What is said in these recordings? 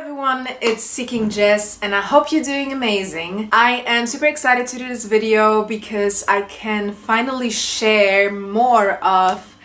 everyone, it's Seeking Jess and I hope you're doing amazing. I am super excited to do this video because I can finally share more of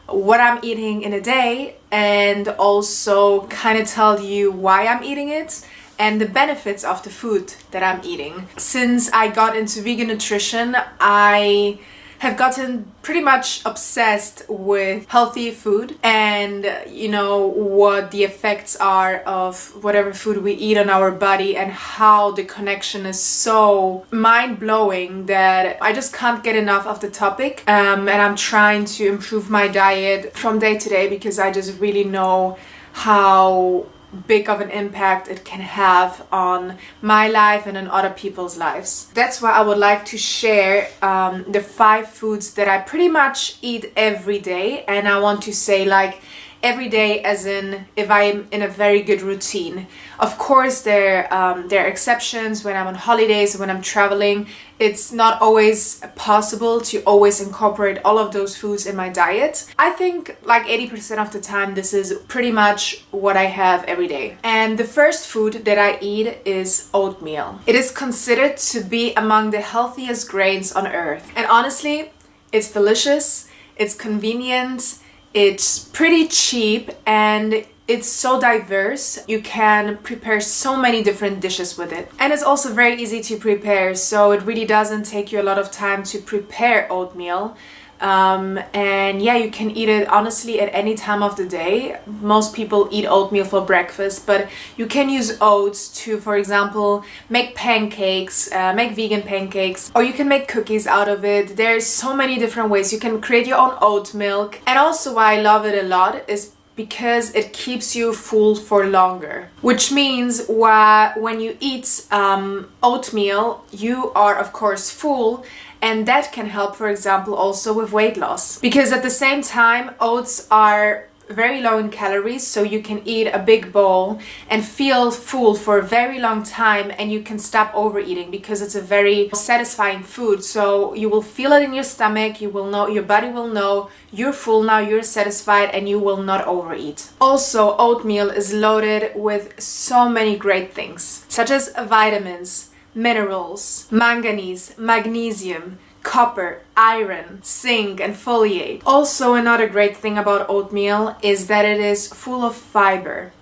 what I'm eating in a day and also kind of tell you why I'm eating it and the benefits of the food that I'm eating. Since I got into vegan nutrition, I have gotten pretty much obsessed with healthy food and what the effects are of whatever food we eat on our body and how the connection is so mind-blowing that I just can't get enough of the topic, and I'm trying to improve my diet from day to day because I just really know how big of an impact it can have on my life and on other people's lives. That's why I would like to share the 5 foods that I pretty much eat every day, and I want to say like every day as in if I'm in a very good routine. Of course there are exceptions when I'm on holidays, when I'm traveling. It's not always possible to always incorporate all of those foods in my diet. I think like 80% of the time this is pretty much what I have every day. And the first food that I eat is oatmeal. It is considered to be among the healthiest grains on earth. And honestly, it's delicious, it's convenient, it's pretty cheap, and it's so diverse. You can prepare so many different dishes with it. And it's also very easy to prepare, so it really doesn't take you a lot of time to prepare oatmeal. And yeah, you can eat it honestly at any time of the day. Most people eat oatmeal for breakfast, but you can use oats to, for example, make pancakes, make vegan pancakes, or you can make cookies out of it. There's so many different ways. You can create your own oat milk. And also why I love it a lot is because it keeps you full for longer. Which means when you eat oatmeal, you are of course full, and that can help, for example, also with weight loss. Because at the same time, oats are very low in calories, so you can eat a big bowl and feel full for a very long time, and you can stop overeating because it's a very satisfying food. So you will feel it in your stomach, you will know, your body will know you're full now, you're satisfied, and you will not overeat. Also, oatmeal is loaded with so many great things, such as vitamins, minerals, manganese, magnesium, copper, iron, zinc, and folate. Also, another great thing about oatmeal is that it is full of fiber.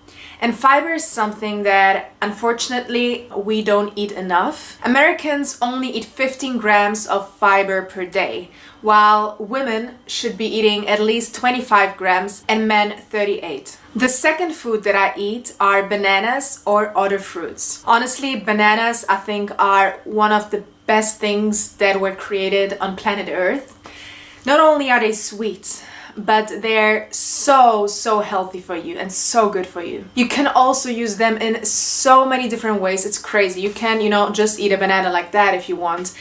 And fiber is something that unfortunately we don't eat enough. Americans only eat 15 grams of fiber per day, while women should be eating at least 25 grams and men 38. The second food that I eat are bananas or other fruits. Honestly, bananas I think are one of the best things that were created on planet Earth. Not only are they sweet, but they're so healthy for you and so good for you. You can also use them in so many different ways. It's crazy. You can, just eat a banana like that if you want.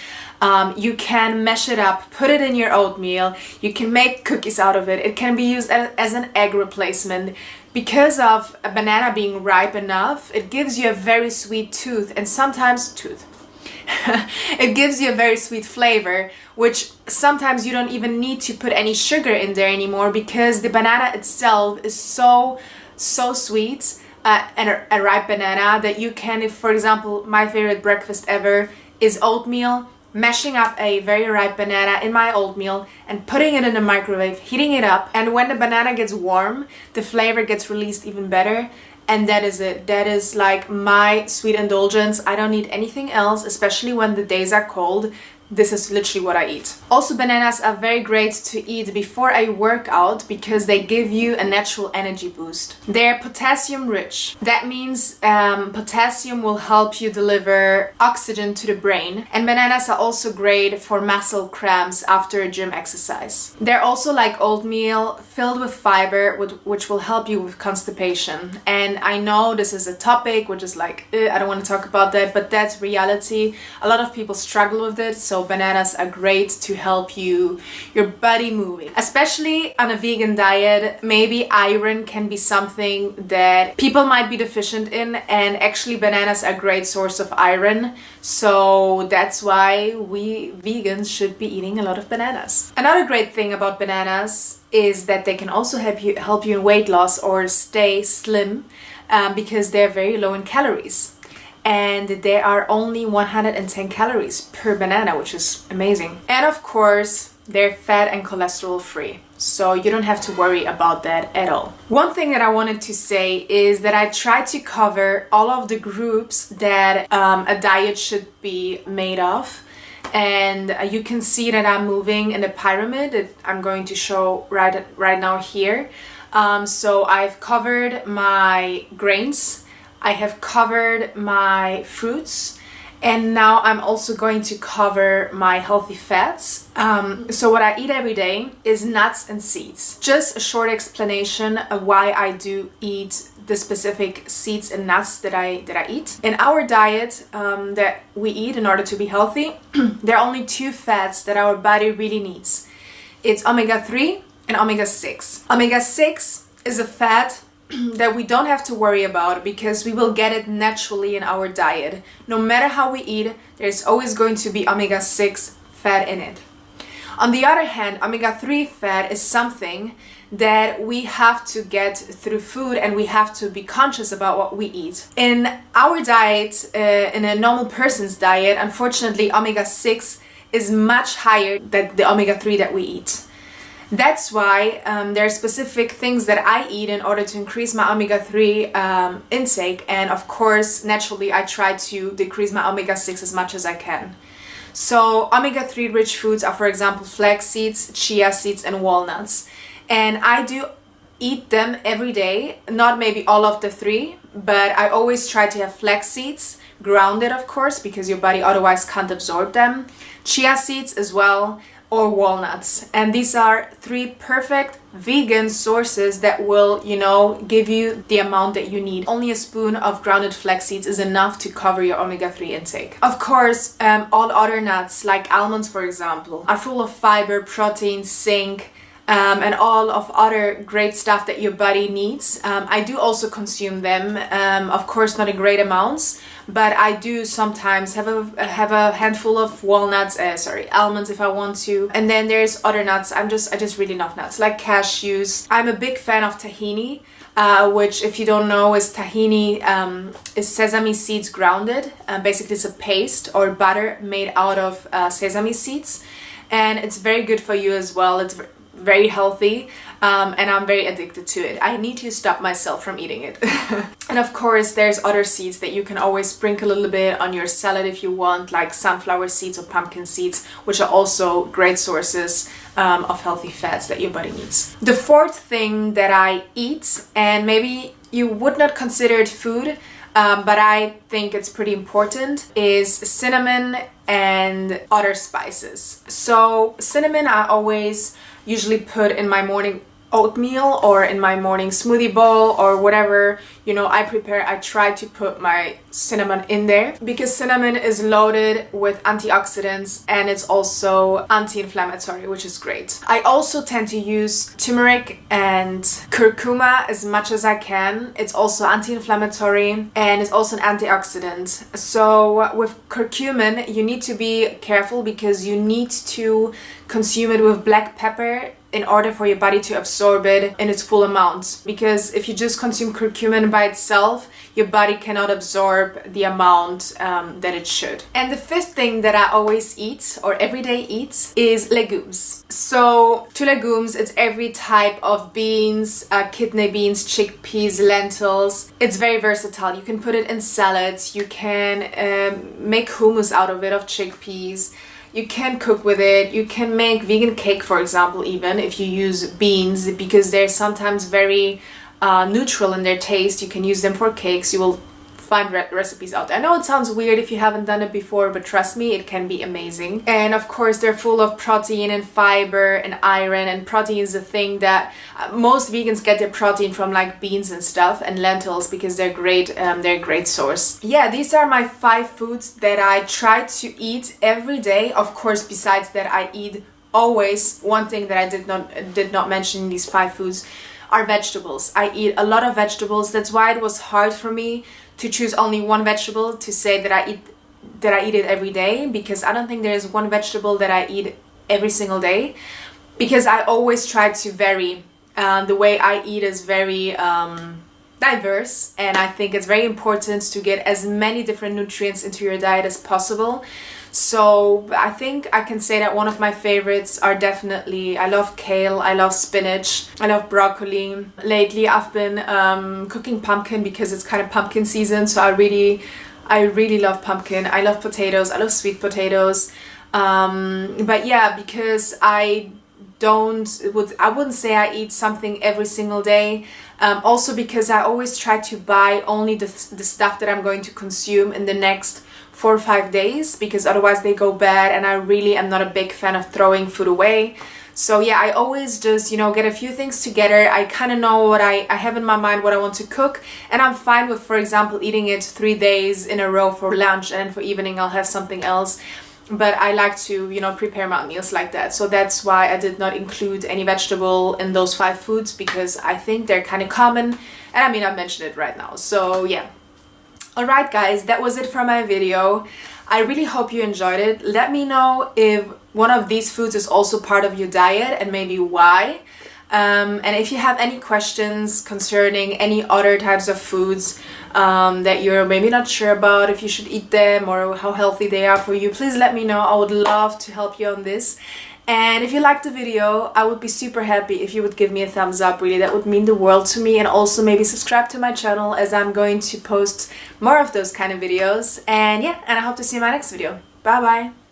You can mash it up, put it in your oatmeal. You can make cookies out of it. It can be used as an egg replacement. Because of a banana being ripe enough, it gives you a very sweet tooth, and sometimes it gives you a very sweet flavor, which sometimes you don't even need to put any sugar in there anymore because the banana itself is so sweet, and a ripe banana that you can, if for example, my favorite breakfast ever is oatmeal, mashing up a very ripe banana in my oatmeal and putting it in the microwave, heating it up, and when the banana gets warm, the flavor gets released even better. And that is it. That is like my sweet indulgence. I don't need anything else, especially when the days are cold. This is literally what I eat. Also, bananas are very great to eat before a workout because they give you a natural energy boost. They're potassium rich. That means potassium will help you deliver oxygen to the brain. And bananas are also great for muscle cramps after a gym exercise. They're also like oatmeal, filled with fiber, which will help you with constipation. And I know this is a topic which is like, I don't want to talk about that, but that's reality. A lot of people struggle with it, so bananas are great to help your body moving. Especially on a vegan diet, maybe iron can be something that people might be deficient in, and actually bananas are a great source of iron. So that's why we vegans should be eating a lot of bananas. Another great thing about bananas is that they can also help you in weight loss or stay slim. because they're very low in calories. And there are only 110 calories per banana, which is amazing. And of course, they're fat and cholesterol free, so you don't have to worry about that at all. One thing that I wanted to say is that I try to cover all of the groups that a diet should be made of. And you can see that I'm moving in the pyramid that I'm going to show right now here. So I've covered my grains, I have covered my fruits, and now I'm also going to cover my healthy fats. So what I eat every day is nuts and seeds. Just a short explanation of why I do eat the specific seeds and nuts that I eat. In our diet that we eat in order to be healthy, there are only two fats that our body really needs. It's omega-3 and omega-6. Omega-6 is a fat that we don't have to worry about because we will get it naturally in our diet. No matter how we eat, there's always going to be omega-6 fat in it. On the other hand, omega-3 fat is something that we have to get through food, and we have to be conscious about what we eat. In our diet, in a normal person's diet, unfortunately, omega-6 is much higher than the omega-3 that we eat. That's why there are specific things that I eat in order to increase my omega-3 intake, and of course, naturally, I try to decrease my omega-6 as much as I can. So omega-3 rich foods are, for example, flax seeds, chia seeds, and walnuts. And I do eat them every day, not maybe all of the three, but I always try to have flax seeds, grounded of course, because your body otherwise can't absorb them, chia seeds as well, or walnuts. And these are three perfect vegan sources that will, give you the amount that you need. Only a spoon of grounded flax seeds is enough to cover your omega-3 intake. Of course, all other nuts, like almonds for example, are full of fiber, protein, zinc, and all of other great stuff that your body needs. I do also consume them, of course not in great amounts, but I do sometimes have a handful of almonds if I want to. And then there's other nuts. I just really love nuts, like cashews. I'm a big fan of tahini, which, if you don't know, is tahini is sesame seeds grounded. Basically it's a paste or butter made out of sesame seeds, and it's very good for you as well. It's very healthy, and I'm very addicted to it. I need to stop myself from eating it. And of course there's other seeds that you can always sprinkle a little bit on your salad if you want, like sunflower seeds or pumpkin seeds, which are also great sources of healthy fats that your body needs. The fourth thing that I eat, and maybe you would not consider it food, but I think it's pretty important, is cinnamon and other spices. So cinnamon I always usually put in my morning oatmeal or in my morning smoothie bowl or whatever I prepare. I try to put my cinnamon in there because cinnamon is loaded with antioxidants and it's also anti-inflammatory, which is great. I also tend to use turmeric and curcuma as much as I can. It's also anti-inflammatory and it's also an antioxidant. So with curcumin you need to be careful because you need to consume it with black pepper in order for your body to absorb it in its full amount. Because if you just consume curcumin by itself, your body cannot absorb the amount that it should. And the fifth thing that I always eat, or everyday eat, is legumes. So to legumes, it's every type of beans, kidney beans, chickpeas, lentils. It's very versatile. You can put it in salads, you can make hummus out of it, of chickpeas. You can cook with it. You can make vegan cake, for example, even if you use beans, because they're sometimes very neutral in their taste. You can use them for cakes. You will find recipes out there. I know it sounds weird if you haven't done it before, but trust me, it can be amazing. And of course, they're full of protein and fiber and iron, and protein is a thing that most vegans get their protein from, like beans and stuff, and lentils, because they're great. They're a great source. Yeah, these are my 5 foods that I try to eat every day. Of course, besides that, I eat always one thing that I did not mention in these 5 foods are vegetables. I eat a lot of vegetables. That's why it was hard for me to choose only one vegetable to say that I eat it every day, because I don't think there is one vegetable that I eat every single day, because I always try to vary. The way I eat is very diverse, and I think it's very important to get as many different nutrients into your diet as possible. So I think I can say that one of my favorites are definitely, I love kale, I love spinach, I love broccoli. Lately I've been cooking pumpkin because it's kind of pumpkin season, so I really love pumpkin. I love potatoes, I love sweet potatoes. But yeah, because I wouldn't say I eat something every single day. Also because I always try to buy only the stuff that I'm going to consume in the next 4 or 5 days, because otherwise they go bad, and I really am not a big fan of throwing food away. So yeah, I always just, you know, get a few things together. I kind of know what I have in my mind, what I want to cook, and I'm fine with, for example, eating it 3 days in a row for lunch, and then for evening I'll have something else. But I like to, you know, prepare my meals like that. So that's why I did not include any vegetable in those 5 foods, because I think they're kind of common, and I mean, I mentioned it right now. So yeah. Alright guys, that was it for my video. I really hope you enjoyed it. Let me know if one of these foods is also part of your diet, and maybe why. And if you have any questions concerning any other types of foods that you're maybe not sure about, if you should eat them or how healthy they are for you, please let me know. I would love to help you on this. And if you liked the video, I would be super happy if you would give me a thumbs up. Really, that would mean the world to me. And also maybe subscribe to my channel, as I'm going to post more of those kind of videos. And yeah, and I hope to see you in my next video. Bye bye!